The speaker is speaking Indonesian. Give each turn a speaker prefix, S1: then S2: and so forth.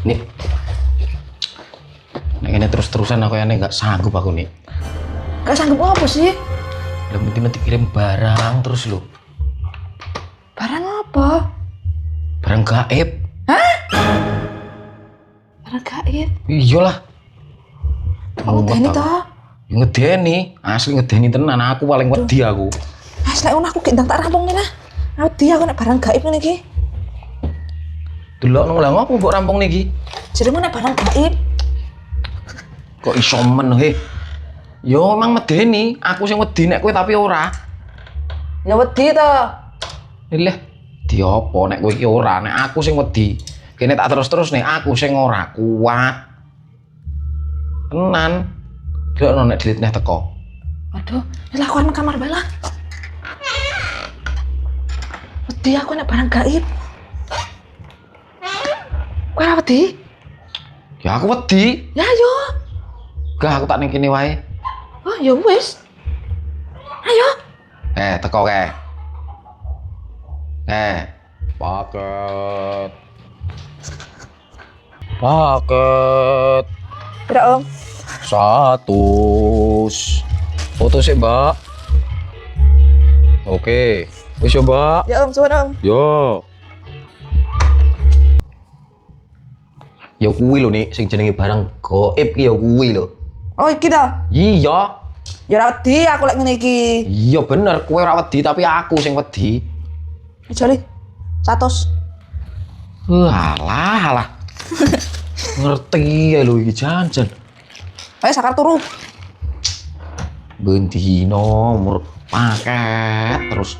S1: Nih. Nek ini terus-terusan aku yang nggak sanggup aku nih.
S2: Gak sanggup apa sih?
S1: Udah mungkin nanti kirim barang terus lo.
S2: Barang apa?
S1: Barang gaib.
S2: Barang gaib.
S1: Iyalah.
S2: Kamu ngedeni toh?
S1: Ngedeni, asli ngedeni tenan. Aku paling wedi aku.
S2: Asli aku gendang tak rampung nih lah. Aku nek barang gaib nih ki.
S1: Delok nang lha ngopo mbok rampung niki?
S2: Jadimu nek barang gaib.
S1: Kok iso men he? Yo emang medeni, aku sing wedi nek kowe tapi ora.
S2: Ya wedi to.
S1: Lha diopo nek kowe iki ora, nek aku sing wedi. Kene tak terus-terus nih, aku sing ora kuat. Tenan. Delok nek dilit neh teko.
S2: Waduh, ini aku nang kamar bala. Wedi aku nek barang gaib. Kowe ora wedi?
S1: Ya aku wedi.
S2: Ya yo.
S1: Gak aku tak ning kene wae.
S2: Oh, ya wis. Ayo.
S1: Teko kae. Paket. Paket.
S2: Pira, Om?
S1: 100. Foto sih, Mbak. Oke. Wis yo, Mbak.
S2: Ya, Om, suwun, Om.
S1: Yo. Ya kuwi lho nih sing jenenge barang gaib ki ya kuwi lho.
S2: Oh, iki to.
S1: Iya.
S2: Ya ora wedi aku lek ngene iki.
S1: Iya bener, kowe ora wedi tapi aku sing wedi.
S2: Jare 100.
S1: Alah. Ngerti ya lho iki janjan.
S2: Ayo sakar turu.
S1: Bendino nomor paket terus.